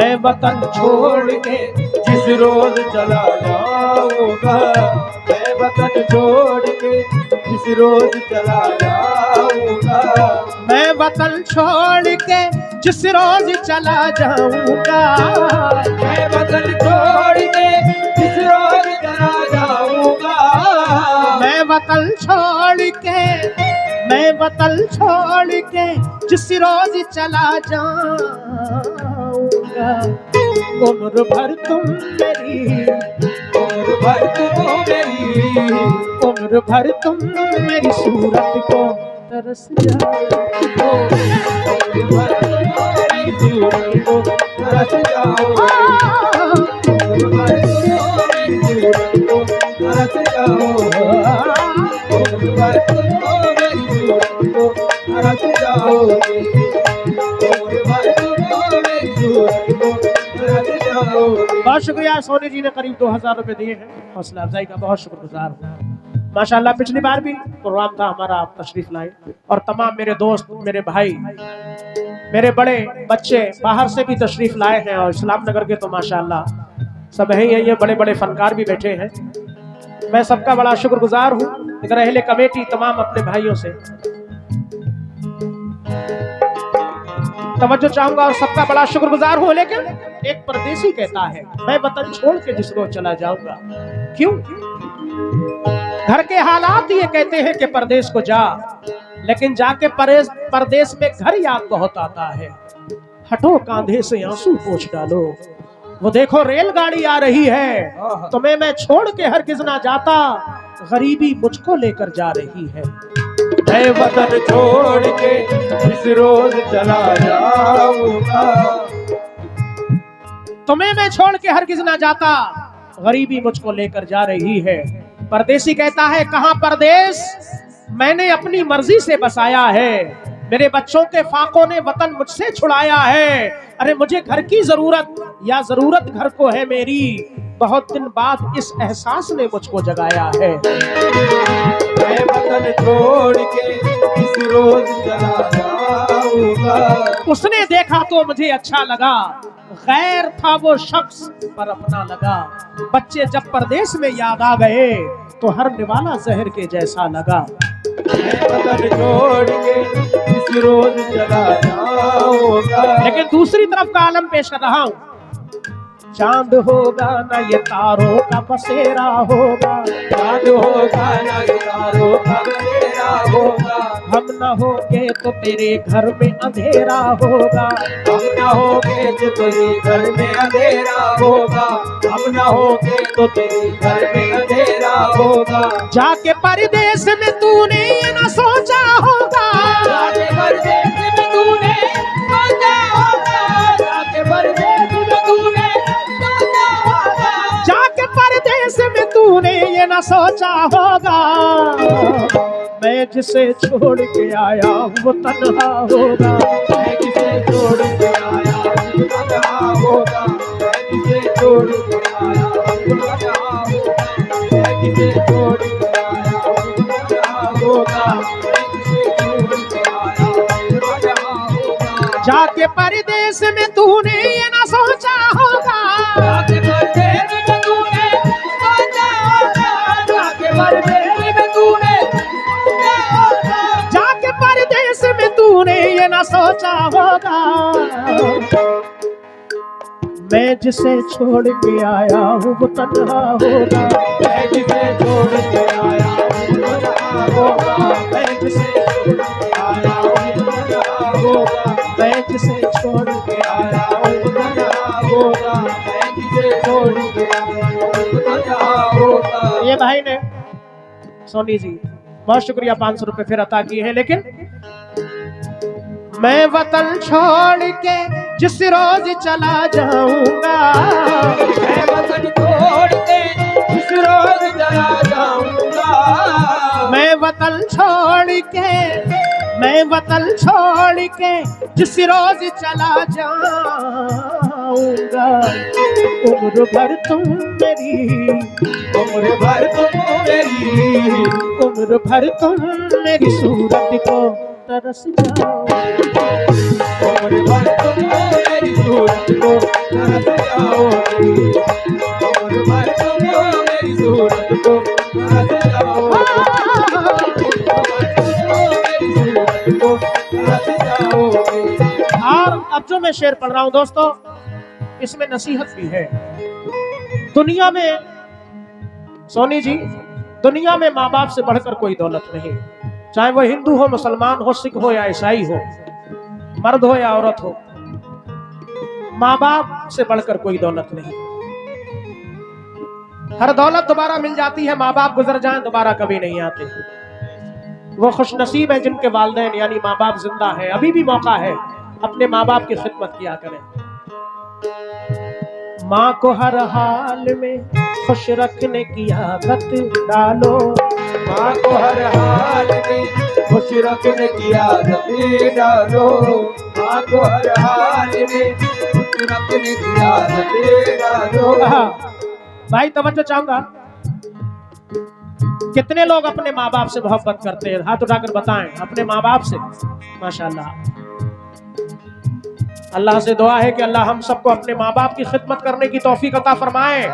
मैं वतन छोड़ के जिस रोज चला जाऊंगा, मैं वतन छोड़ के जिस रोज चला जाऊंगा, मैं वतन छोड़ के जिस रोज चला जाऊंगा, मैं वतन छोड़ के जिस रोज चला जाऊंगा, मैं वतन छोड़ के, मैं वतन छोड़ के जिस रोज चला जाऊंगा, उम्र भर तुम मेरी, उम्र भर तुम मेरी, उम्र भर तुम मेरी सूरत को तरस जाओ, उम्र भर तुम मेरी सूरत को तरस जाओ, उम्र भर तुम मेरी सूरत को तरस जाओ, उम्र भर तुम मेरी सूरत को तरस जाओ, उम्र भर तुम मेरी सूरत को तरस जाओ। बहुत शुक्रिया। सोनी जी ने करीब 2000 रुपए दिए हैं, हौसला अफजाई का बहुत शुक्रगुजार हूँ। माशाल्लाह पिछली बार भी प्रोग्राम था हमारा, आप तशरीफ लाए और तमाम मेरे दोस्त, मेरे भाई, मेरे बड़े बच्चे बाहर से भी तशरीफ लाए हैं और इस्लाम नगर के तो माशाल्लाह सब है, ये बड़े बड़े फनकार भी बैठे हैं। मैं सबका बड़ा शुक्रगुजार हूँ, लेकिन अहले कमेटी तमाम अपने भाइयों से तवज्जो चाहूंगा और सबका बड़ा शुक्रगुजार हूँ। लेकिन एक परदेसी कहता है मैं वतन छोड़ के जिस रोज चला जाऊंगा, क्यों? घर के हालात ये कहते हैं कि परदेश को जा, लेकिन जाके परदेश में घर याद बहुत आता है। हटो कांधे से आंसू पोंछ डालो, वो देखो रेलगाड़ी आ रही है, तुम्हें मैं छोड़ के हरगिज ना जाता, गरीबी मुझको लेकर जा रही है। मैं वतन छोड़ के जिस रोज चला जाऊंगा, तुम्हें मैं छोड़ के हरगिज ना जाता, गरीबी मुझको लेकर जा रही है। परदेसी कहता है कहां परदेश, मैंने अपनी मर्जी से बसाया है, मेरे बच्चों के फाकों ने वतन मुझसे छुड़ाया है। अरे मुझे घर की जरूरत या जरूरत घर को है मेरी, बहुत दिन बाद इस एहसास ने मुझको जगाया है। मैं वतन छोड़ के जिस रोज चला जाऊंगा, उसने देखा तो मुझे अच्छा लगा, गैर था वो शख्स पर अपना लगा। बच्चे जब परदेश में याद आ गए तो हर निवाला जहर के जैसा लगा। मैं वतन छोड़ के जिस रोज चला जाऊंगा, लेकिन दूसरी तरफ का आलम पेश कर रहा हूँ। चांद होगा ना ये तारों का बसेरा होगा, चांद होगा ना ये तारों का बसेरा होगा, हम न होंगे तो तेरे घर में अंधेरा होगा, हम न होंगे तो तेरे घर में अंधेरा होगा, हम न होंगे तो तेरे घर में अंधेरा होगा। जाके परदेश में तूने ये न सोचा होगा, जाके परदेश में तूने सोचा होगा, जाके परदेश में तूने सोचा होगा, जाके परदेश में तूने ये न सोचा होगा, मैं जिसे छोड़ के आया वो तन्हा होगा, मैं जिसे छोड़ के आया वो तन्हा होगा, मैं जिसे छोड़ के आया वो तन्हा होगा, मैं जिसे छोड़ के आया वो तन्हा होगा, मैं जिसे छोड़ के आया वो तन्हा होगा। जाके परदेश में तूने ये न सोचा होगा, जाके परदेश में तूने सोचा होगा, जाके परदेश में तूने सोचा होगा, जाके परदेश में तूने ये न सोचा होगा, मैं जिसे छोड़ के आया हूँ वो तन्हा होगा, मैं जिसे छोड़ के आया वो तन्हा होगा, मैं जिसे छोड़ के आया वो तन्हा होगा, मैं जिसे छोड़ के आया वो तन्हा होगा, मैं जिसे छोड़ के आया वो तन्हा होगा। ये भाई ने सोनी जी बहुत शुक्रिया 500 रुपए फिर अता किए हैं। लेकिन मैं वतन छोड़ के जिस रोज चला जाऊंगा, मैं वतन छोड़ के जिस रोज चला जाऊंगा, मैं वतन छोड़ के, मैं वतन छोड़ के जिस रोज चला जाऊंगा, उम्र भर तुम मेरी, उम्र भर तुम मेरी, उम्र भर तुम मेरी सूरत को तरस जाओ। उम्र भर तुम मेरी सूरत को तरस जाओगे, उम्र भर तुम मेरी सूरत को तरस जाओगे, मेरी सूरत को तरस जाओगे। और अब जो मैं शेर पढ़ रहा हूं दोस्तों, इसमें नसीहत भी है। दुनिया में सोनी जी, दुनिया में माँ बाप से बढ़कर कोई दौलत नहीं, चाहे वो हिंदू हो, मुसलमान हो, सिख हो या ईसाई हो, मर्द हो या औरत हो, माँ बाप से बढ़कर कोई दौलत नहीं। हर दौलत दोबारा मिल जाती है, माँ बाप गुजर जाएं दोबारा कभी नहीं आते। वो खुशनसीब है जिनके वालिदैन यानी माँ बाप जिंदा है। अभी भी मौका है, अपने माँ बाप की खिदमत किया करें। माँ को हर हाल में खुश रखने की आदत डालो, माँ को हर हाल में खुश रखने की आदत डालो, माँ को हर हाल में खुश रखने की आदत डालो। भाई तवज्जो चाहूंगा, कितने लोग अपने माँ बाप से मोहब्बत करते हैं? हाथ उठाकर बताएं अपने माँ बाप से। माशाल्लाह, अल्लाह से दुआ है कि अल्लाह हम सबको अपने माँ बाप की खिदमत करने की तौफीक अता फरमाए,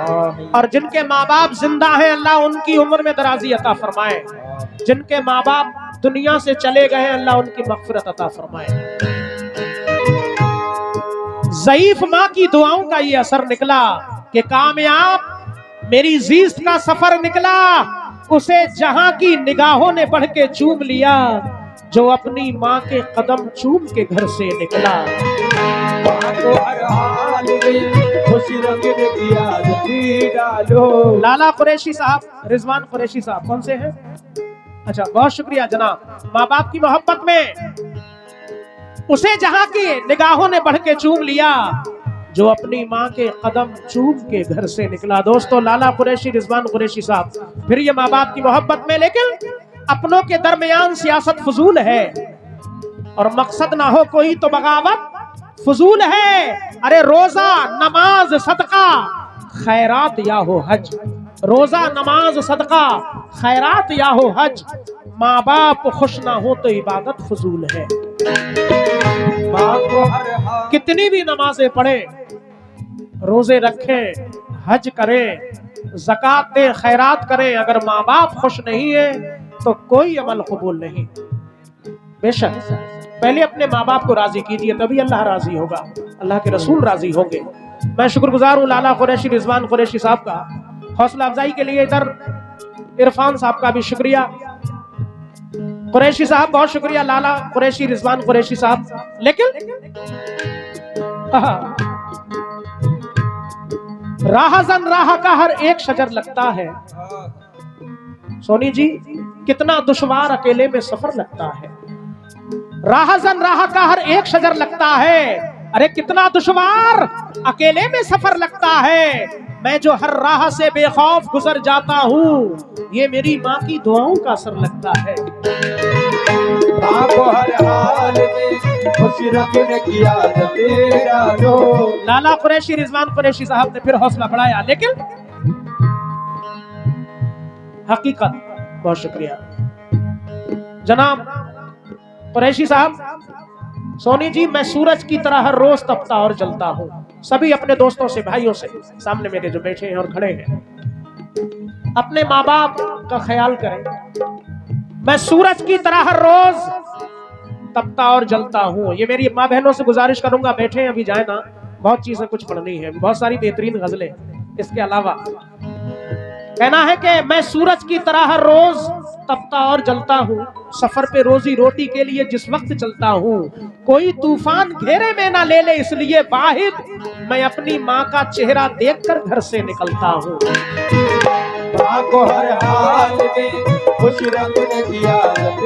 और जिनके माँ बाप जिंदा हैं अल्लाह उनकी उम्र में दराजी अता फरमाए, जिनके माँ बाप दुनिया से चले गए अल्लाह उनकी मग़फ़िरत अता फरमाए। ज़ईफ माँ की दुआओं का ये असर निकला कि कामयाब मेरी जीस्त का सफर निकला, उसे जहां की निगाहों ने बढ़ के चूम लिया, जो अपनी माँ के कदम चूम के घर से निकला। माँ को हर हाल में खुश रखने की आदत डालो। लाला कुरैशी साहब, रिजवान कुरैशी साहब कौन से हैं? अच्छा, बहुत शुक्रिया जनाब। माँ बाप की मोहब्बत में उसे जहां की निगाहों ने बढ़ के चूम लिया, जो अपनी माँ के कदम चूम के घर से निकला। दोस्तों, लाला कुरैशी, रिजवान कुरैशी साहब, फिर ये माँ बाप की मोहब्बत में, लेकिन अपनों के दरमियान सियासत फजूल है और मकसद ना हो कोई तो बगावत फजूल है। अरे रोजा नमाज सदका खैरात या हो हज, रोजा नमाज सदका खैरात या हो हज, माँ बाप खुश ना हो तो इबादत फजूल है। माँ को हर हाल कितनी भी नमाजें पढ़े, रोजे रखें, हज करें, ज़कात दे, खैरात करें, अगर माँ बाप खुश नहीं है तो कोई अमल कबूल नहीं। बेशक पहले अपने माँ बाप को राजी कीजिए, तभी अल्लाह राजी होगा, अल्लाह के रसूल राजी होंगे। मैं शुक्रगुजार हूँ लाला कुरैशी, रिजवान कुरैशी साहब का हौसला अफजाई के लिए। इधर इरफान साहब का भी शुक्रिया। कुरैशी साहब बहुत शुक्रिया, लाला कुरैशी, रिजवान कुरैशी साहब। लेकिन राहजन राह का हर एक शजर लगता है। सोनी जी, कितना दुश्वार अकेले में सफर लगता है। राहजन राह का हर एक शजर लगता है, अरे कितना दुश्वार अकेले में सफर लगता है। मैं जो हर राह से बेखौफ गुजर जाता हूँ, ये मेरी माँ की दुआओं का असर लगता है। माँ को हर हाल में खुश रखने की आदत डालो। लाला कुरैशी, रिजवान कुरैशी साहब ने फिर हौसला बढ़ाया, लेकिन हकीकत, बहुत शुक्रिया जनाब कुरैशी साहब। सोनी जी, मैं सूरज की तरह हर रोज तपता और जलता हूँ। सभी अपने दोस्तों से, भाइयों से, सामने मेरे जो बैठे हैं और खड़े हैं, अपने माँ बाप का ख्याल करें। मैं सूरज की तरह हर रोज तपता और जलता हूँ। ये मेरी माँ बहनों से गुजारिश करूंगा, बैठे हैं अभी जाए ना, बहुत चीजें कुछ पढ़नी है, बहुत सारी बेहतरीन गजलें। इसके अलावा कहना है कि मैं सूरज की तरह हर रोज तपता और जलता हूँ, सफर पे रोजी रोटी के लिए जिस वक्त चलता हूँ, कोई तूफान घेरे में ना ले इसलिए वाहिद मैं अपनी माँ का चेहरा देखकर घर से निकलता हूँ। माँ को हर हाल में खुश रखने की आदत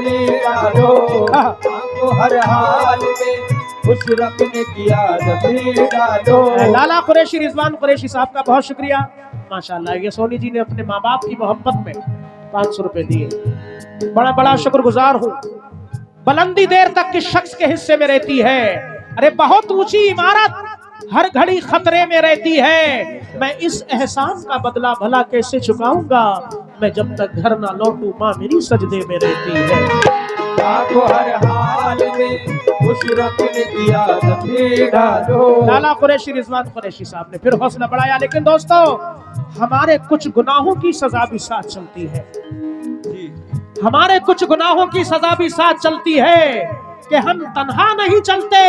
डालो। माँ को हर हाल में खुश रखने की आदत डालो। लाला कुरैशी, रिजवान कुरैशी साहब का बहुत शुक्रिया। माशाल्लाह, ये सोनी जी ने अपने माँ बाप की मोहब्बत में 500 रुपए दिए, बड़ा बड़ा शुक्रगुजार हूँ। बुलंदी देर तक किस शख्स के हिस्से में रहती है, अरे बहुत ऊंची इमारत हर घड़ी खतरे में रहती है। मैं इस एहसान का बदला भला कैसे चुकाऊंगा, मैं जब तक घर ना लौटूं माँ मेरी सजदे में रहती है। आपको हर हाल में खुश रखने की आदत में डालो। लाला कुरैशी रिजवान कुरैशी साहब ने फिर हौसला बढ़ाया। लेकिन दोस्तों, हमारे कुछ गुनाहों की सजा भी साथ चलती है, हमारे कुछ गुनाहों की सजा भी साथ चलती है कि हम तन्हा नहीं चलते,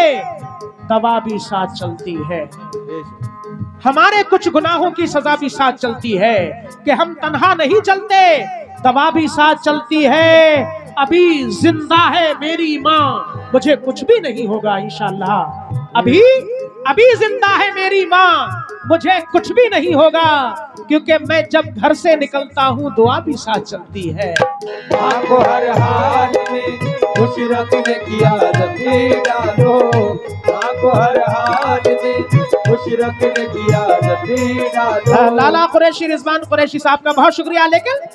दवा भी साथ चलती है। हमारे कुछ गुनाहों की सजा भी साथ चलती है कि हम तन्हा नहीं चलते, दवा भी साथ चलती है। अभी जिंदा है मेरी माँ, मुझे कुछ भी नहीं होगा इंशाअल्लाह। अभी जिंदा है मेरी माँ, मुझे कुछ भी नहीं होगा, क्योंकि मैं जब घर से निकलता हूँ दुआ भी साथ चलती है। आपको हर हाल में खुश रखने की आदत में डालो। आपको हर हाल में खुश रखने की आदत में डालो। लाला कुरैशी रिजवान कुरैशी साहब का बहुत शुक्रिया। लेकिन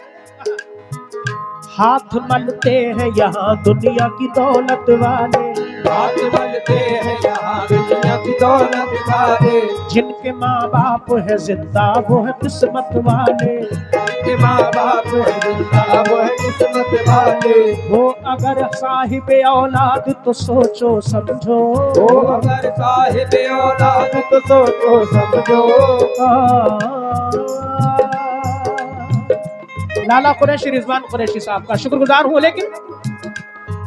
हाथ मलते हैं यहाँ दुनिया की दौलत वाले, हाथ मलते हैं यहाँ दुनिया की दौलत वाले। जिनके माँ बाप है जिंदा वो है किस्मत वाले, जिनके माँ बाप है जिंदा वो है किस्मत वाले। वो अगर साहिब औलाद तो सोचो समझो, वो अगर साहिब औलाद तो सोचो समझो। लाला कुरैशी रिजवान कुरैशी साहब का शुक्रगुजार हूँ। लेकिन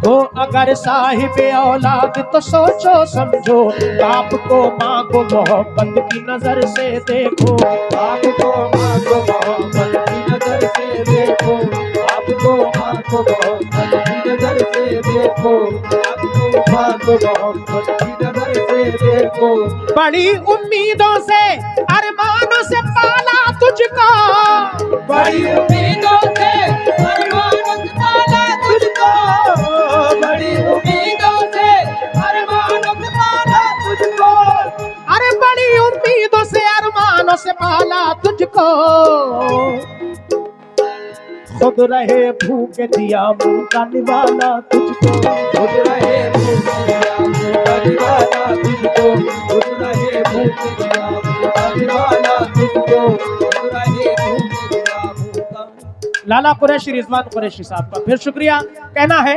हो अगर साहिब औलाद तो सोचो समझो, बाप को माँ को मोहब्बत की नजर से देखो। बाप को माँ को मोहब्बत की नजर से देखो। बाप को माँ को मोहब्बत की नजर से देखो। बाप को माँ को मोहब्बत की नजर से देखो। बड़ी उम्मीदों से अरमानों से पाला तुझको, बड़ी उम्मीदों से अरमानों से पाला तुझको। बड़ी उम्मीदों से अरमानों से पाला तुझको। अरे बड़ी उम्मीदों से अरमानों से पाला तुझको, खुद रहे भूखे दिया मुंह का निवाला तुझको। खुद रहे भूखे दिया मुंह का निवाला तुझको। खुद रहे भूखे दिया मुंह का निवाला तुझको। खुद रहे भूखे दिया मुंह का। लाला कुरैशी रिजवान कुरैशी साहब का फिर शुक्रिया। कहना है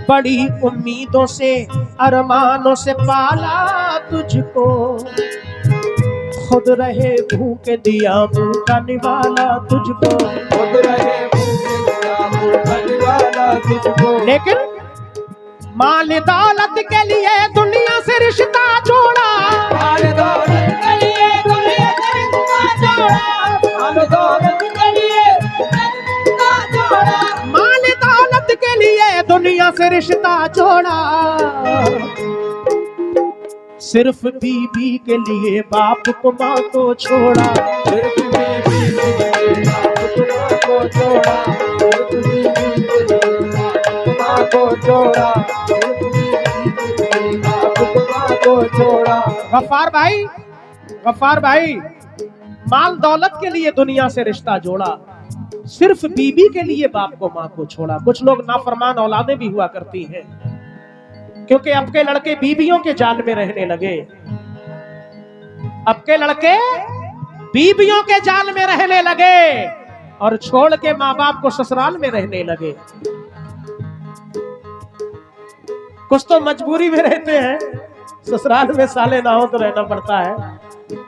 बड़ी उम्मीदों से अरमानों से पाला तुझको, खुद रहे भूखे दिया मुंह का निवाला तुझको। खुद रहे भूखे दिया मुंह का निवाला तुझको। लेकिन माल दौलत के लिए दुनिया से रिश्ता जोड़ा, माल दौलत के लिए दुनिया से रिश्ता जोड़ा। माल दौलत के लिए रिश्ता जोड़ा। माल दौलत के लिए दुनिया से रिश्ता जोड़ा, सिर्फ बीबी के लिए बाप को माँ को छोड़ा। सिर्फ बीबी के लिए बाप को माँ को छोड़ा। सिर्फ बीबी के लिए बाप को माँ को छोड़ा। सिर्फ बीबी के लिए बाप को माँ को छोड़ा। गफ्फार भाई, माल दौलत के लिए दुनिया से रिश्ता जोड़ा, सिर्फ बीबी के लिए बाप को माँ को छोड़ा। कुछ लोग नाफरमान औलादें भी हुआ करती हैं, क्योंकि अब के लड़के बीबियों के जाल में रहने लगे। अब के लड़के बीबियों के जाल में रहने लगे और छोड़ के माँ बाप को ससुराल में रहने लगे। कुछ तो मजबूरी में रहते हैं, ससुराल में साले ना हो तो रहना पड़ता है,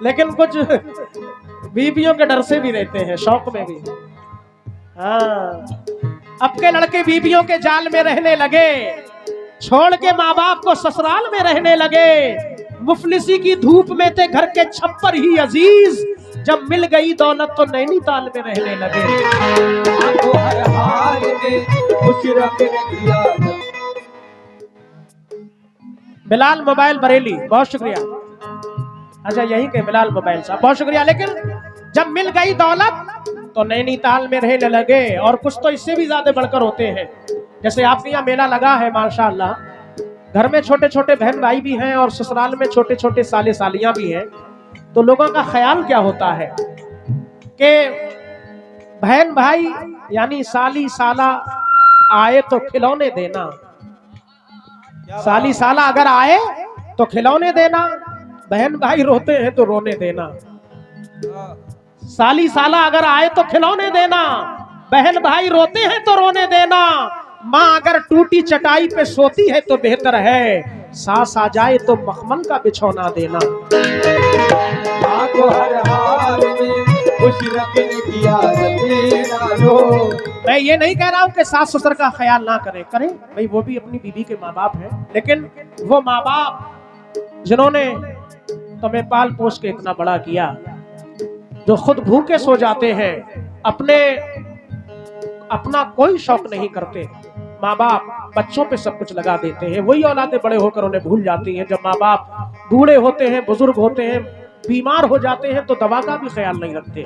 लेकिन कुछ बीबियों के डर से भी रहते हैं, शौक में भी। हाँ, अब के लड़के बीबियों के जाल में रहने लगे, छोड़ के माँ बाप को ससुराल में रहने लगे। मुफलिसी की धूप में थे घर के छप्पर ही अजीज, जब मिल गई दौलत तो नैनीताल में रहने लगे। आपको हर हाल में खुश रखने की आदत। बिलाल मोबाइल बरेली, बहुत शुक्रिया। अच्छा, यही के बिलाल मोबाइल साहब, बहुत शुक्रिया। लेकिन जब मिल गई दौलत तो नैनीताल में रहने लगे। और कुछ तो इससे भी ज्यादा बढ़कर होते हैं, जैसे आपके यहाँ मेला लगा है माशाअल्लाह, घर में छोटे छोटे बहन भाई भी हैं और ससुराल में छोटे छोटे साले सालियां भी हैं, तो लोगों का ख्याल क्या होता है कि बहन भाई यानी साली साला आए तो खिलौने देना, साली साला अगर आए तो खिलौने देना, बहन भाई रोते हैं तो रोने देना। साली साला अगर आए तो खिलौने देना, बहन भाई रोते हैं तो रोने देना। माँ अगर टूटी चटाई पे सोती है तो बेहतर है, सास आ जाए तो मखमल का बिछौना देना। माँ को हर हाल में खुश रखने की आदत डालो। मैं ये नहीं कह रहा हूँ कि सास ससुर का ख्याल ना करें, करें भाई, वो भी अपनी बीवी के माँ बाप हैं, लेकिन वो माँ बाप जिन्होंने तुम्हें पाल पोस के इतना बड़ा किया, जो खुद भूखे सो जाते हैं, अपना कोई शौक नहीं करते, माँ बाप बच्चों पे सब कुछ लगा देते हैं, वही औलादें बड़े होकर उन्हें भूल जाती हैं। जब माँ बाप बूढ़े होते हैं, बुजुर्ग होते हैं, बीमार हो जाते हैं तो दवा का भी ख्याल नहीं रखते।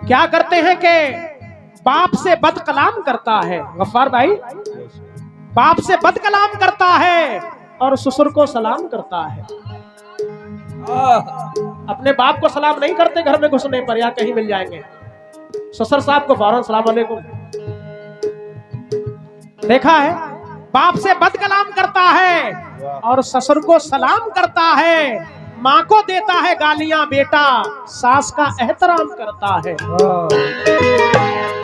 क्या करते हैं कि बाप से बद कलाम करता है, गफ्फार भाई, बाप से बद कलाम करता है और ससुर को सलाम करता है। अपने बाप को सलाम नहीं करते घर में घुसने पर, या कहीं मिल जाएंगे, ससुर साहब को फौरन सलाम अलैकुम। देखा है, बाप से बद कलाम करता है और ससुर को सलाम करता है। माँ को देता है गालियां बेटा, सास का एहतराम करता है।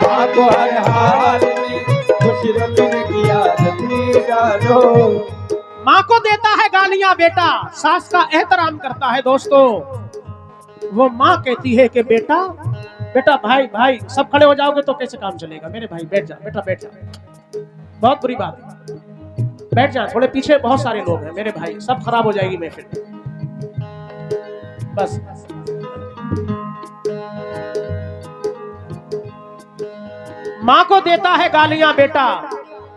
माँ को हर हाल में खुश रखने की आदत डालो। माँ को देता है गालियां बेटा, सास का एहतराम करता है। दोस्तों, वो माँ कहती है कि बेटा बेटा, भाई भाई सब खड़े हो जाओगे तो कैसे काम चलेगा, मेरे भाई बैठ जा बेटा, बैठ जा, बहुत बुरी बात है, बैठ जा, थोड़े पीछे बहुत सारे लोग हैं मेरे भाई, सब खराब हो जाएगी महफिल। बस माँ को देता है गालियां बेटा,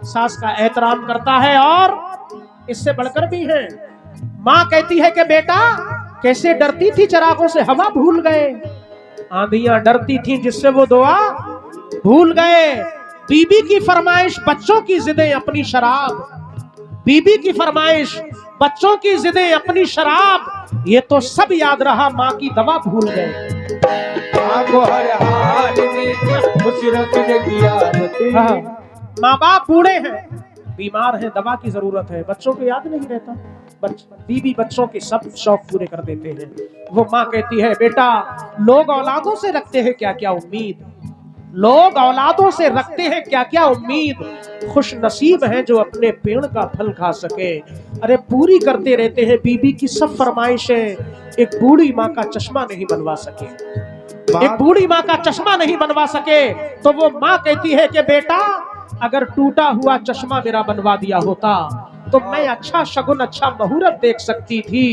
सास का एहतराम करता है। और इससे बढ़कर भी है, माँ कहती है कि बेटा कैसे डरती थी चिरागों से, हवा भूल गए, आंधियां डरती थी जिससे वो दुआ भूल गए। बीबी की फरमाइश बच्चों की जिदें अपनी शराब, बीबी की फरमाइश बच्चों की जिदें अपनी शराब, ये तो सब याद रहा, माँ की दवा भूल गए। माँ को हर हाल में खुश रखने की आदत। माँ बाप बूढ़े हैं, बीमार हैं, दवा की जरूरत है, बच्चों को याद नहीं रहता, बीबी बच्चों के सब शौक पूरे कर देते हैं। वो माँ कहती है बेटा लोग औलादों से रखते हैं क्या क्या उम्मीद, लोग औलादों से रखते हैं क्या क्या उम्मीद, खुश नसीब हैं जो अपने पेड़ का फल खा सके। अरे पूरी करते रहते हैं बीबी की सब फरमाइशें, एक बूढ़ी माँ का चश्मा नहीं बनवा सके, एक बूढ़ी माँ का चश्मा नहीं बनवा सके। तो वो माँ कहती है कि बेटा अगर टूटा हुआ चश्मा मेरा बनवा दिया होता तो मैं अच्छा शगुन, अच्छा मुहूर्त देख सकती थी।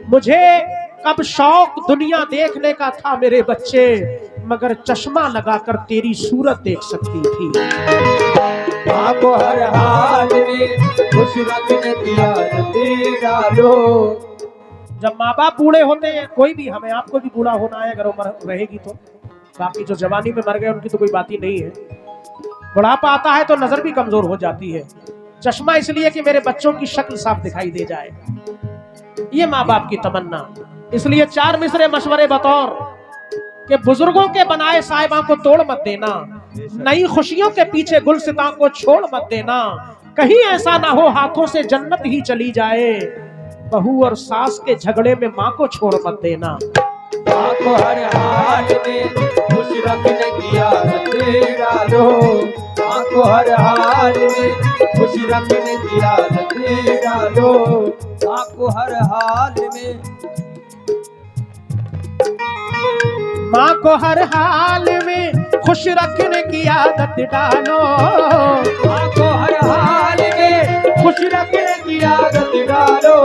मुझे कब शौक दुनिया देखने का था मेरे बच्चे, मगर चश्मा लगाकर तेरी सूरत देख सकती थी। माँ को हर हाल में खुश रखने की आदत डालो। जब माँ बाप बूढ़े होते हैं, कोई भी, हमें आपको भी बूढ़ा होना है अगर उम्र रहेगी तो, बाकी जो जवानी में मर गए उनकी तो कोई बात ही नहीं है। बुढ़ापा आता है तो नजर भी कमजोर हो जाती है। चश्मा इसलिए कि मेरे बच्चों की शक्ल साफ दिखाई दे जाए, ये माँ बाप की तमन्ना। इसलिए 4 मिसरे मशवरे बतौर कि बुजुर्गों के बनाए साहिबा को तोड़ मत देना, नई खुशियों के पीछे गुलसितां को छोड़ मत देना, कहीं ऐसा ना हो हाथों से जन्नत ही चली जाए। बहू और सास के झगड़े में माँ को छोड़ मत देना। माँ को हर हाल में खुश रखने की आदत डालो। माँ को हर हाल में खुश रखने की आदत डालो। माँ को हर हाल में, माँ को हर हाल में खुश रखने की आदत डालो। माँ को हर हाल में खुश रखने की आदत डालो।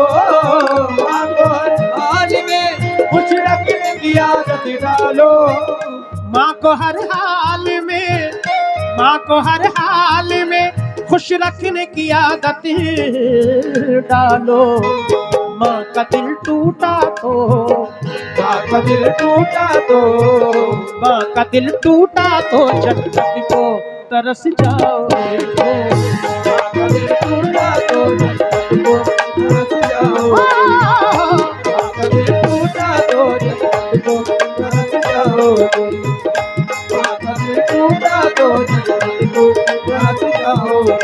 माँ को हर हाल में खुश रखने की आदत डालो। माँ को हर हाल में, माँ को हर हाल में खुश रखने की आदत डालो। माँ का दिल टूटा तो, माँ का दिल टूटा तो, माँ का दिल टूटा तो जन्नत को तरस जाओगे। माँ का दिल टूटा तो जन्नत को तरस जाओगे। माँ का दिल टूटा तो जन्नत को तरस जाओगे। माँ का दिल टूटा तो जन्नत को तरस जाओगे।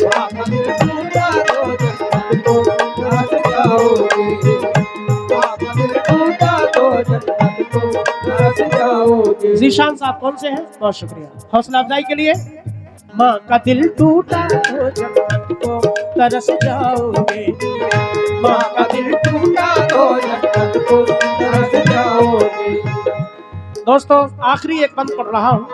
माँ का दिल टूटा तो जन्नत को तरस जाओगे। माँ का दिल टूटा तो जन्नत को तरस जाओगे। जीशान साहब कौन से हैं? बहुत शुक्रिया हौसला अफजाई के लिए। माँ का दिल टूटा तो जन्नत को तरस जाओगे। माँ का दिल टूटा तो जन्नत को तरस जाओगे। दोस्तों आखिरी एक बंद पढ़ रहा हूँ,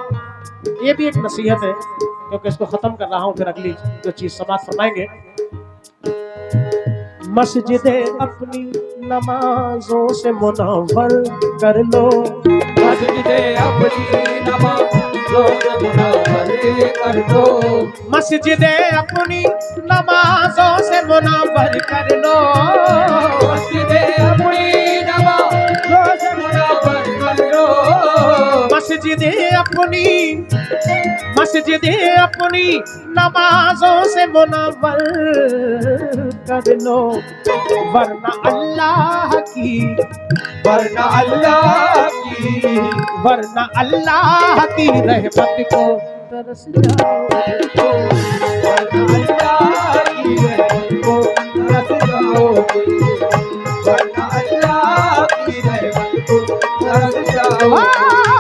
ये भी एक नसीहत है क्योंकि इसको खत्म कर रहा हूँ, फिर अगली जो चीज समाप्त फरमाएंगे। मस्जिदें अपनी नमाजों से मुनव्वर कर लो। मस्जिदें अपनी नमाज़ों से मुनव्वर कर लो। मस्जिदें अपनी नमाजों से मुनव्वर कर लो। मस्जिदें अपनी नमाज़ों से मुनव्वर कर लो। मस्जिदें अपनी नमाजों से मुनव्वर कर लो, वरना अल्लाह की रहमत को तरस जाओगे। वरना अल्लाह की रहमत को तरस जाओगे। वरना अल्लाह की रहमत को तरस जाओगे।